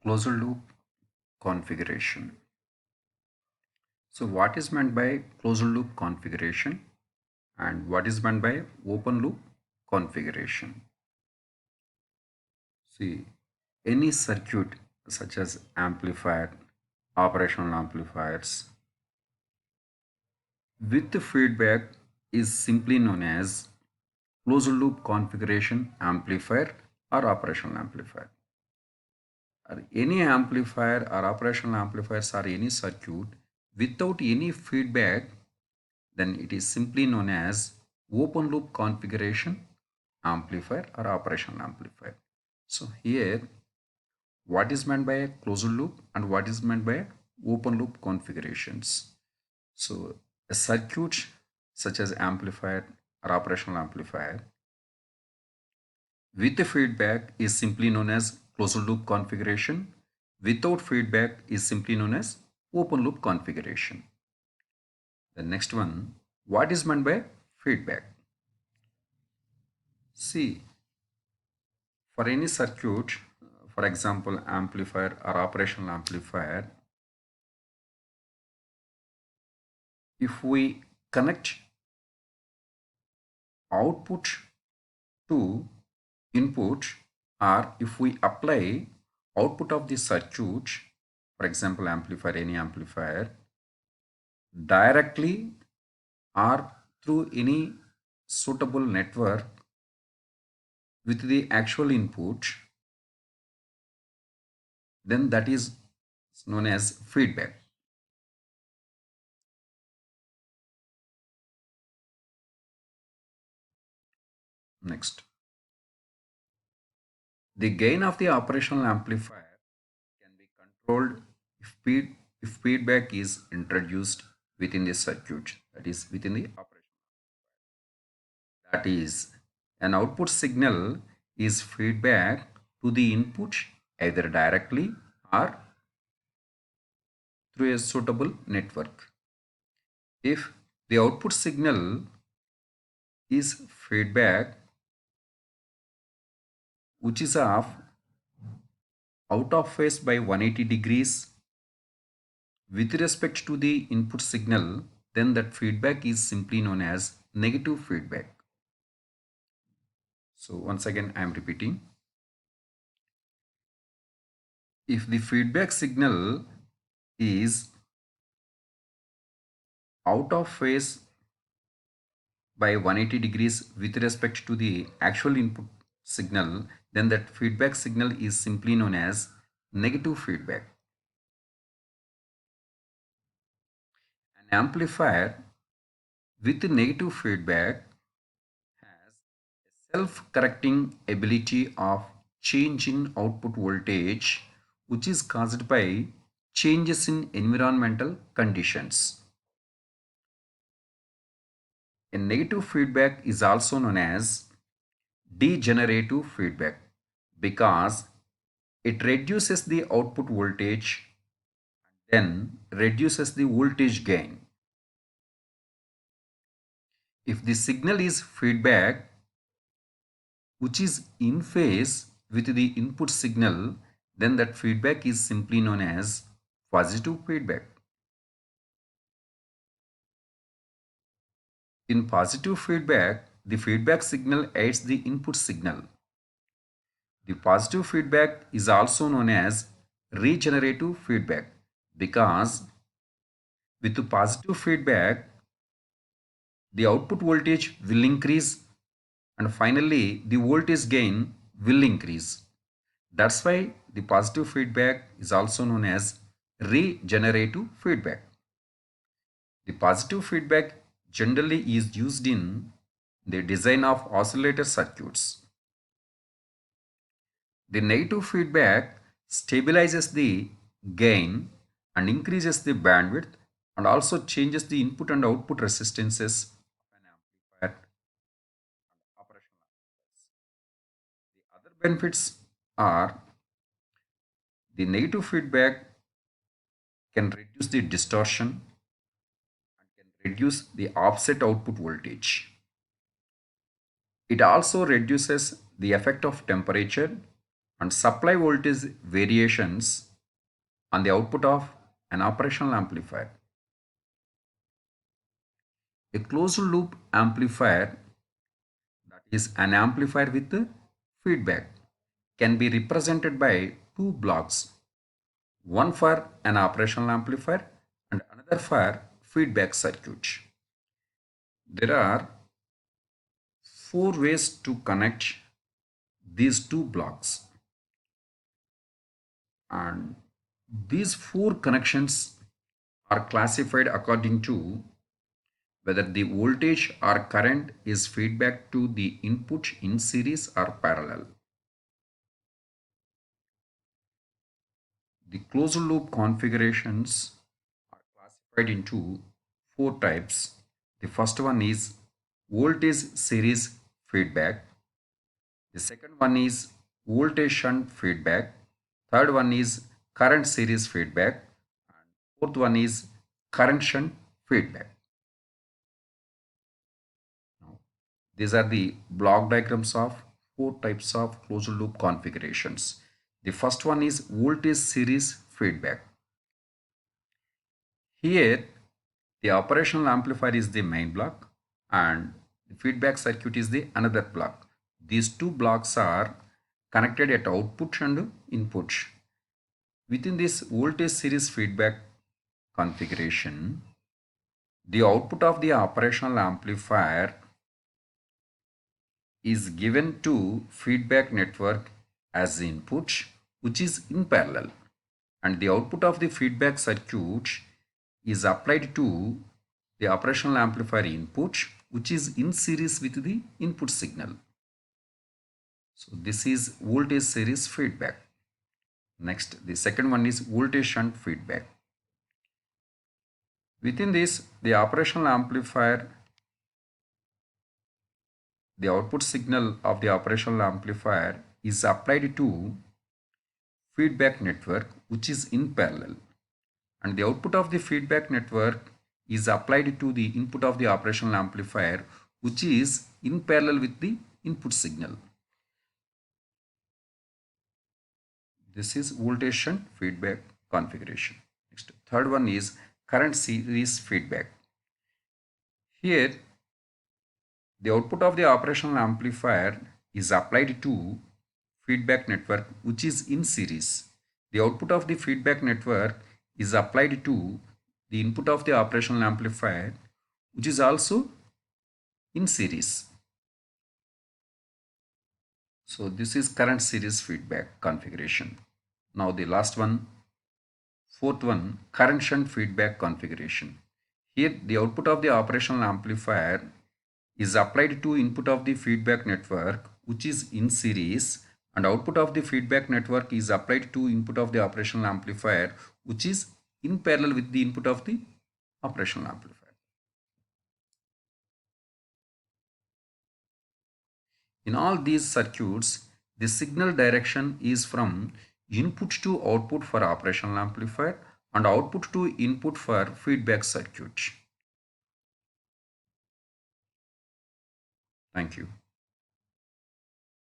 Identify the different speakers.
Speaker 1: Closed loop configuration. So what is meant by closed loop configuration and what is meant by open loop configuration? See, any circuit such as amplifier, operational amplifiers with feedback is simply known as closed loop configuration amplifier or operational amplifier. Or any amplifier or operational amplifiers or any circuit without any feedback, then it is simply known as open loop configuration amplifier or operational amplifier. So here, what is meant by a closed loop and what is meant by open loop configurations? So a circuit such as amplifier or operational amplifier with the feedback is simply known as closed loop configuration. Without feedback is simply known as open loop configuration. The next one, what is meant by feedback? See, for any circuit, for example, amplifier or operational amplifier, if we connect output to input or if we apply output of the circuit, for example, amplifier, any amplifier, directly or through any suitable network with the actual input, then that is known as feedback. Next, the gain of the operational amplifier can be controlled if feedback is introduced within the circuit, that is within the operation. That is, an output signal is feedback to the input either directly or through a suitable network. If the output signal is feedback which is out of phase by 180 degrees with respect to the input signal, then that feedback is simply known as negative feedback. So once again I am repeating, if the feedback signal is out of phase by 180 degrees with respect to the actual input signal, then that feedback signal is simply known as negative feedback. An amplifier with negative feedback has a self-correcting ability of change in output voltage which is caused by changes in environmental conditions. A negative feedback is also known as degenerative feedback because it reduces the output voltage then reduces the voltage gain. If the signal is feedback which is in phase with the input signal, then that feedback is simply known as positive feedback. In positive feedback, the feedback signal aids the input signal. The positive feedback is also known as regenerative feedback because with the positive feedback, the output voltage will increase and finally the voltage gain will increase. That's why the positive feedback is also known as regenerative feedback. The positive feedback generally is used in the design of oscillator circuits. The negative feedback stabilizes the gain and increases the bandwidth and also changes the input and output resistances of an amplifier and operational amplifiers. The other benefits are the negative feedback can reduce the distortion and can reduce the offset output voltage. It also reduces the effect of temperature, and supply voltage variations on the output of an operational amplifier. A closed loop amplifier, that is an amplifier with feedback, can be represented by two blocks, one for an operational amplifier and another for feedback circuit. There are four ways to connect these two blocks, and these four connections are classified according to whether the voltage or current is feedback to the input in series or parallel. The closed loop configurations are classified into four types. The first one is voltage series feedback. The second one is voltage shunt feedback. Third one is current series feedback. And fourth one is current shunt feedback. Now, these are the block diagrams of four types of closed loop configurations. The first one is voltage series feedback. Here, the operational amplifier is the main block and the feedback circuit is the another block. These two blocks are connected at output and input. Within this voltage series feedback configuration, the output of the operational amplifier is given to feedback network as the input, which is in parallel, and the output of the feedback circuit is applied to the operational amplifier input, which is in series with the input signal. So this is voltage series feedback. Next, the second one is voltage shunt feedback. Within this, the operational amplifier, the output signal of the operational amplifier is applied to feedback network, which is in parallel, and the output of the feedback network is applied to the input of the operational amplifier, which is in parallel with the input signal. This is voltage shunt feedback configuration. Next, third one is current series feedback. Here, the output of the operational amplifier is applied to feedback network, which is in series. The output of the feedback network is applied to the input of the operational amplifier, which is also in series. So this is current series feedback configuration. Now the last one, fourth one, current shunt feedback configuration. Here the output of the operational amplifier is applied to input of the feedback network, which is in series, and output of the feedback network is applied to input of the operational amplifier, which is in parallel with the input of the operational amplifier. In all these circuits, the signal direction is from input to output for operational amplifier and output to input for feedback circuit. Thank you.